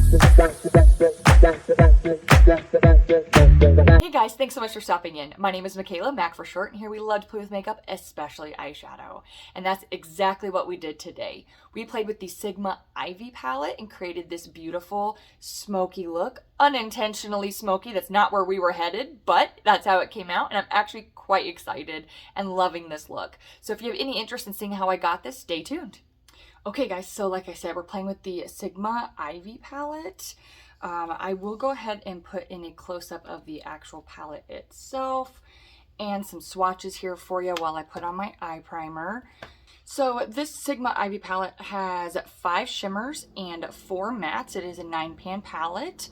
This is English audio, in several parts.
Hey guys, thanks so much for stopping in. My name is Michaela, Mac for short, and here we love to play with makeup, especially eyeshadow. And that's exactly what we did today. We played with the Sigma Ivy palette and created this beautiful smoky look. Unintentionally smoky, that's not where we were headed, but that's how it came out, and I'm actually quite excited and loving this look. So if you have any interest in seeing how I got this, stay tuned. Okay guys, so like I said, we're playing with the Sigma Ivy palette. I will go ahead and put in a close-up of the actual palette itself and some swatches here for you while I put on my eye primer. So this Sigma Ivy palette has 5 shimmers and 4 mattes. It is a 9-pan palette.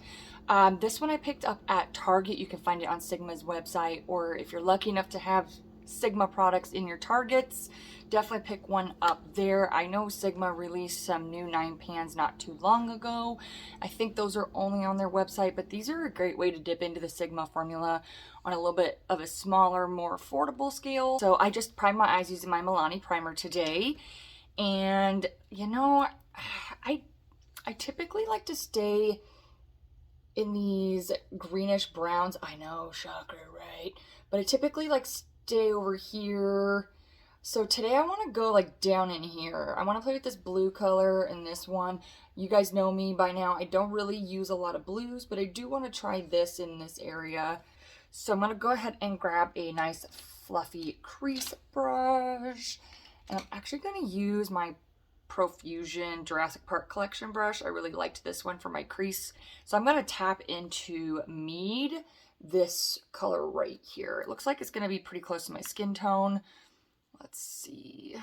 This one I picked up at Target. You can find it on Sigma's website, or if you're lucky enough to have Sigma products in your Targets, definitely pick one up there. I know Sigma released some new 9 pans not too long ago. I think those are only on their website, but these are a great way to dip into the Sigma formula on a little bit of a smaller, more affordable scale. So I just primed my eyes using my Milani primer today. And you know, I typically like to stay in these greenish browns. I know, shocker, right? But I typically like stay over here. So today I want to go like down in here. I want to play with this blue color and this one. You guys know me by now. I don't really use a lot of blues, but I do want to try this in this area. So I'm going to go ahead and grab a nice fluffy crease brush. And I'm actually going to use my Profusion Jurassic Park collection brush. I really liked this one for my crease. So I'm going to tap into Mead, this color right here. It looks like it's going to be pretty close to my skin tone. Let's see.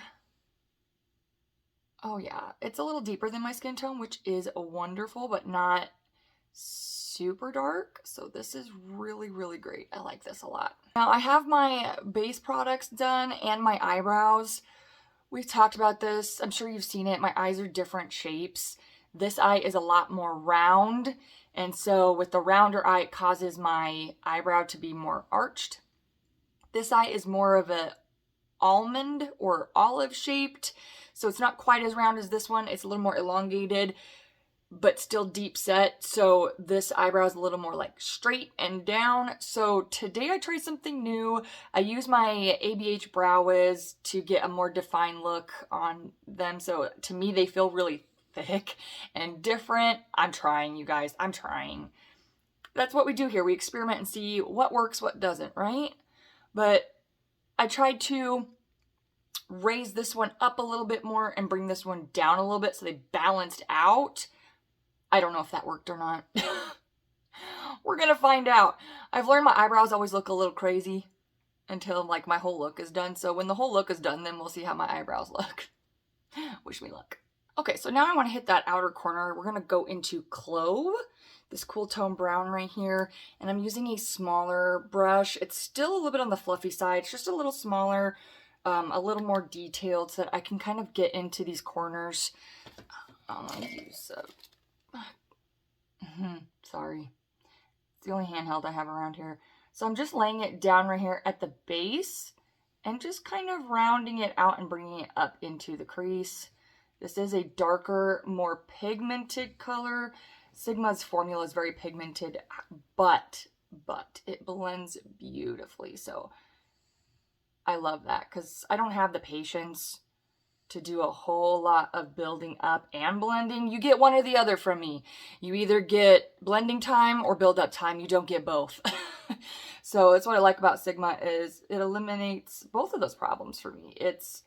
Oh yeah, it's a little deeper than my skin tone, which is wonderful, but not super dark. So this is really, really great. I like this a lot. Now I have my base products done and my eyebrows. We've talked about this. I'm sure you've seen it. My eyes are different shapes. This eye is a lot more round. And so with the rounder eye, it causes my eyebrow to be more arched. This eye is more of a almond or olive shaped, so it's not quite as round as this one. It's a little more elongated but still deep set, so this eyebrow is a little more like straight and down. So today I tried something new. I use my ABH Brow Wiz to get a more defined look on them, so to me they feel really thick and different. I'm trying, you guys. I'm trying. That's what we do here. We experiment and see what works, what doesn't, right? But I tried to raise this one up a little bit more and bring this one down a little bit so they balanced out. I don't know if that worked or not. We're gonna find out. I've learned my eyebrows always look a little crazy until like my whole look is done. So when the whole look is done, then we'll see how my eyebrows look. Wish me luck. Okay, so now I want to hit that outer corner. We're gonna go into Clove, this cool tone brown right here, and I'm using a smaller brush. It's still a little bit on the fluffy side. It's just a little smaller, a little more detailed, so that I can kind of get into these corners. I'm gonna use sorry, it's the only handheld I have around here. So I'm just laying it down right here at the base and just kind of rounding it out and bringing it up into the crease. This is a darker, more pigmented color. Sigma's formula is very pigmented, but it blends beautifully. So I love that because I don't have the patience to do a whole lot of building up and blending. You get one or the other from me. You either get blending time or build up time. You don't get both. So that's what I like about Sigma, is it eliminates both of those problems for me. It's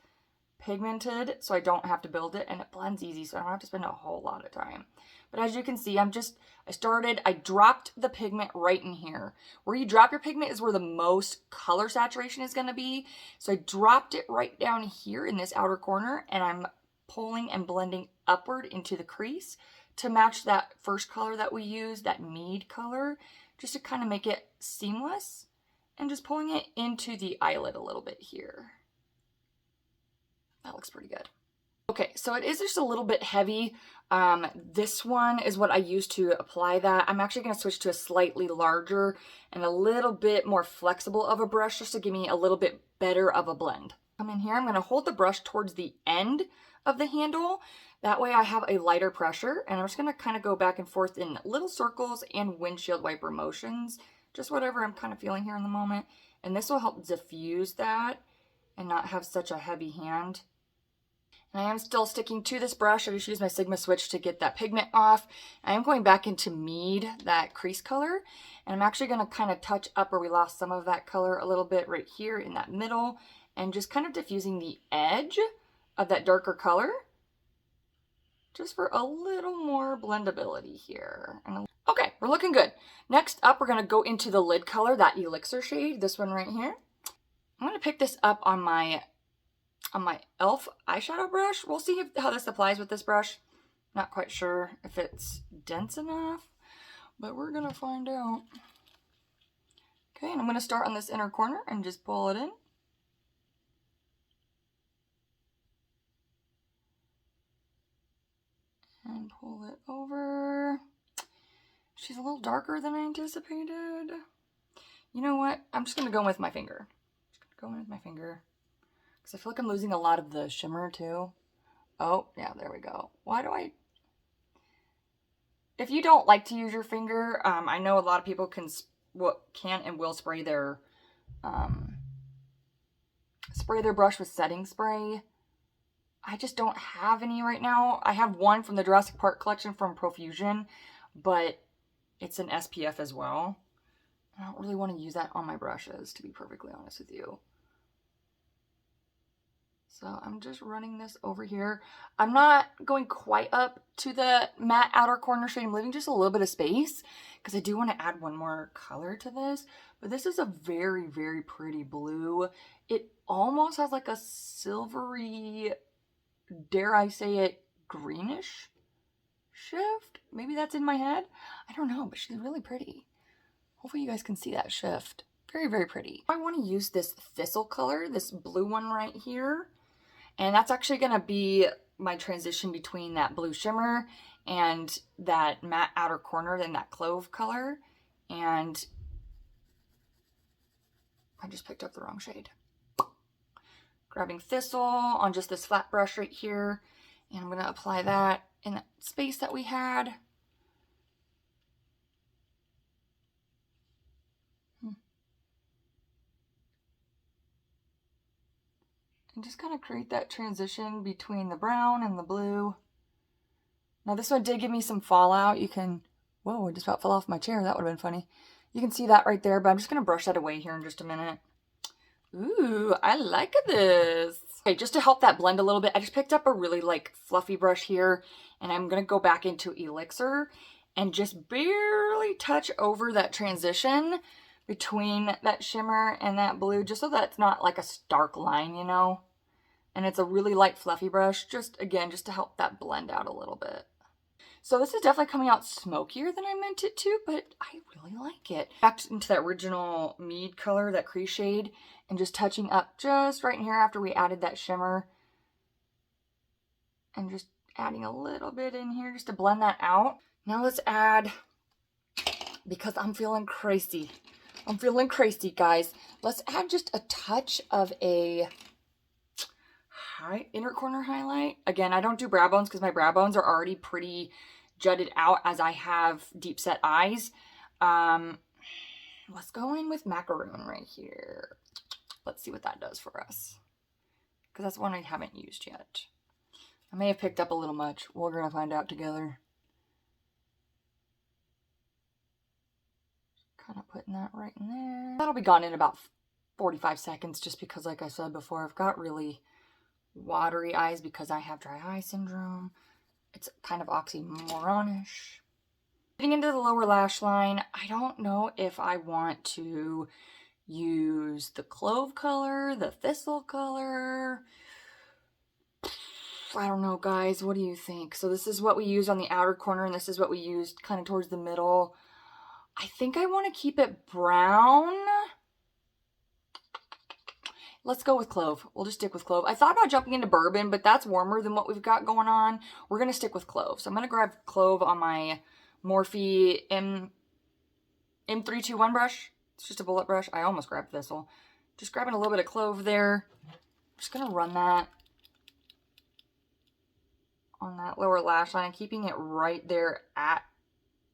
pigmented, so I don't have to build it, and it blends easy, so I don't have to spend a whole lot of time. But as you can see, I dropped the pigment right in here. Where you drop your pigment is where the most color saturation is going to be. So I dropped it right down here in this outer corner, and I'm pulling and blending upward into the crease to match that first color that we used, that Mead color, just to kind of make it seamless, and just pulling it into the eyelid a little bit here. That looks pretty good. Okay, so it is just a little bit heavy. This one is what I use to apply that. I'm actually going to switch to a slightly larger and a little bit more flexible of a brush just to give me a little bit better of a blend. Come in here, I'm going to hold the brush towards the end of the handle. That way I have a lighter pressure, and I'm just gonna kind of go back and forth in little circles and windshield wiper motions, just whatever I'm kind of feeling here in the moment. And this will help diffuse that and not have such a heavy hand. And I am still sticking to this brush. I just use my Sigma switch to get that pigment off. I am going back into Mead, that crease color, and I'm actually going to kind of touch up where we lost some of that color a little bit right here in that middle, and just kind of diffusing the edge of that darker color, just for a little more blendability here. Okay, we're looking good. Next up, we're going to go into the lid color, that Elixir shade, this one right here. I'm going to pick this up on my e.l.f. eyeshadow brush. We'll see how this applies with this brush. Not quite sure if it's dense enough, but we're gonna find out. Okay, and I'm gonna start on this inner corner and just pull it in. And pull it over. She's a little darker than I anticipated. You know what? I'm just gonna go in with my finger. Because I feel like I'm losing a lot of the shimmer too. Oh, yeah, there we go. If you don't like to use your finger, I know a lot of people can and will spray their brush with setting spray. I just don't have any right now. I have one from the Jurassic Park collection from Profusion, but it's an SPF as well. I don't really want to use that on my brushes, to be perfectly honest with you. So I'm just running this over here. I'm not going quite up to the matte outer corner shade. I'm leaving just a little bit of space because I do want to add one more color to this. But this is a very, very pretty blue. It almost has like a silvery, dare I say it, greenish shift. Maybe that's in my head. I don't know, but she's really pretty. Hopefully you guys can see that shift. Very, very pretty. I want to use this thistle color, this blue one right here. And that's actually going to be my transition between that blue shimmer and that matte outer corner, then that clove color. And I just picked up the wrong shade. Grabbing thistle on just this flat brush right here. And I'm going to apply that in that space that we had. And just kind of create that transition between the brown and the blue. Now this one did give me some fallout. You can, whoa, I just about fell off my chair. That would have been funny. You can see that right there, but I'm just going to brush that away here in just a minute. Ooh, I like this. Okay, just to help that blend a little bit, I just picked up a really like fluffy brush here, and I'm going to go back into Elixir and just barely touch over that transition between that shimmer and that blue, just so that it's not like a stark line, you know? And it's a really light fluffy brush, just again, just to help that blend out a little bit. So this is definitely coming out smokier than I meant it to, but I really like it. Back into that original Mead color, that crease shade, and just touching up just right in here after we added that shimmer. And just adding a little bit in here just to blend that out. Now let's add, because I'm feeling crazy. I'm feeling crazy, guys. Let's add just a touch of a inner corner highlight. Again, I don't do brow bones because my brow bones are already pretty jutted out as I have deep set eyes. Let's go in with macaroon right here. Let's see what that does for us, because that's one I haven't used yet. I may have picked up a little much. We're going to find out together. Kind of putting that right in there. That'll be gone in about 45 seconds just because, like I said before, I've got really watery eyes because I have dry eye syndrome. It's kind of oxymoronish. Getting into the lower lash line, I don't know if I want to use the clove color, the thistle color. I don't know, guys. What do you think? So this is what we used on the outer corner, and this is what we used kind of towards the middle. I think I want to keep it brown. Let's go with clove. We'll just stick with clove. I thought about jumping into bourbon, but that's warmer than what we've got going on. We're going to stick with clove. So I'm going to grab clove on my Morphe M321 brush. It's just a bullet brush. I almost grabbed thistle. Just grabbing a little bit of clove there. I'm just going to run that on that lower lash line, keeping it right there at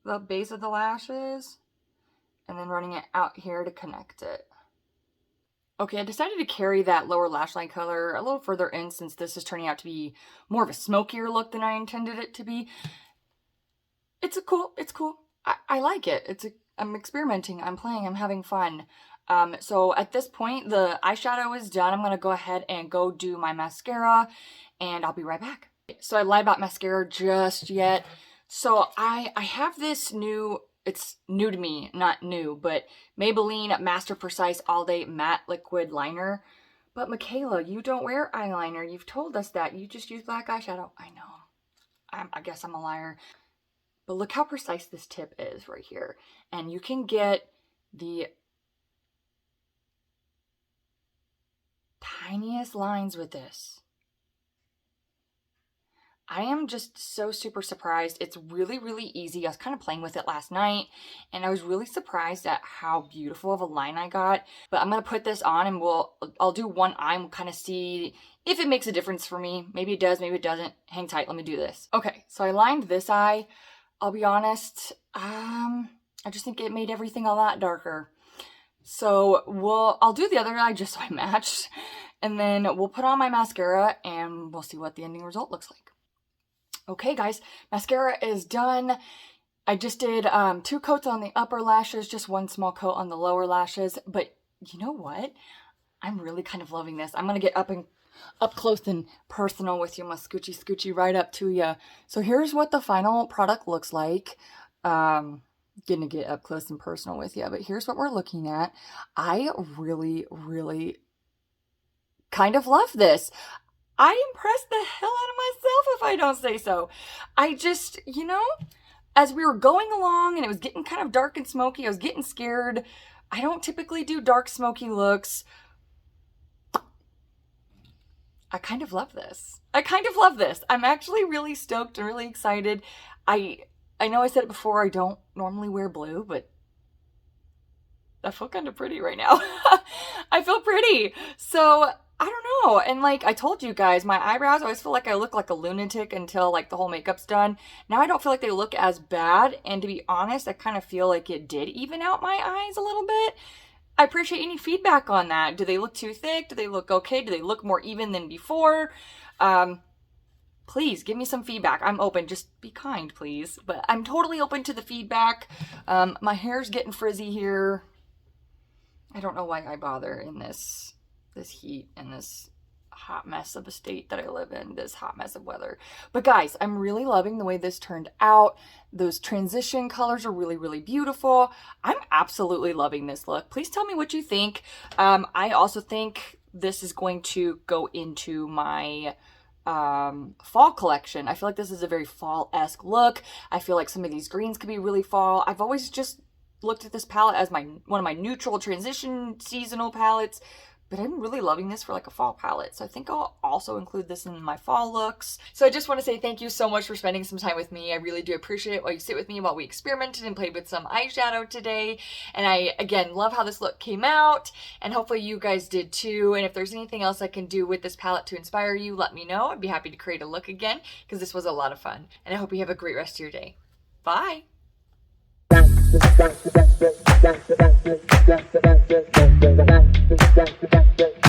the base of the lashes, and then running it out here to connect it. Okay, I decided to carry that lower lash line color a little further in since this is turning out to be more of a smokier look than I intended it to be. It's cool. I like it. I'm experimenting, I'm playing, I'm having fun. So at this point, the eyeshadow is done. I'm gonna go ahead and go do my mascara, and I'll be right back. So I lied about mascara just yet. So I have this new, it's new to me, not new, but Maybelline Master Precise All Day Matte Liquid Liner. But Michaela, you don't wear eyeliner. You've told us that. You just use black eyeshadow. I know. I guess I'm a liar. But look how precise this tip is right here. And you can get the tiniest lines with this. I am just so super surprised. It's really, really easy. I was kind of playing with it last night, and I was really surprised at how beautiful of a line I got. But I'm going to put this on, and I'll do one eye and we'll kind of see if it makes a difference for me. Maybe it does, maybe it doesn't. Hang tight, let me do this. Okay, so I lined this eye. I'll be honest, I just think it made everything a lot darker. So I'll do the other eye just so I match, and then we'll put on my mascara and we'll see what the ending result looks like. Okay guys, mascara is done. I just did 2 coats on the upper lashes, just 1 small coat on the lower lashes, but you know what? I'm really kind of loving this. I'm gonna get up close and personal with you. I'm gonna scoochie right up to you. So here's what the final product looks like. Gonna get up close and personal with you, but here's what we're looking at. I really, really kind of love this. I impressed the hell out of myself, if I don't say so. I just, you know, as we were going along and it was getting kind of dark and smoky, I was getting scared. I don't typically do dark smoky looks. I kind of love this. I'm actually really stoked and really excited. I know I said it before, I don't normally wear blue, but I feel kind of pretty right now. I feel pretty. So I don't know. And like I told you guys, my eyebrows, I always feel like I look like a lunatic until like the whole makeup's done. Now I don't feel like they look as bad. And to be honest, I kind of feel like it did even out my eyes a little bit. I appreciate any feedback on that. Do they look too thick? Do they look okay? Do they look more even than before? Please give me some feedback. I'm open. Just be kind, please. But I'm totally open to the feedback. My hair's getting frizzy here. I don't know why I bother in this heat and this hot mess of a state that I live in, this hot mess of weather. But guys, I'm really loving the way this turned out. Those transition colors are really, really beautiful. I'm absolutely loving this look. Please tell me what you think. I also think this is going to go into my fall collection. I feel like this is a very fall-esque look. I feel like some of these greens could be really fall. I've always just looked at this palette as one of my neutral transition seasonal palettes, but I'm really loving this for like a fall palette. So I think I'll also include this in my fall looks. So I just want to say thank you so much for spending some time with me. I really do appreciate it while you sit with me while we experimented and played with some eyeshadow today. And I, again, love how this look came out, and hopefully you guys did too. And if there's anything else I can do with this palette to inspire you, let me know. I'd be happy to create a look again because this was a lot of fun. And I hope you have a great rest of your day. Bye.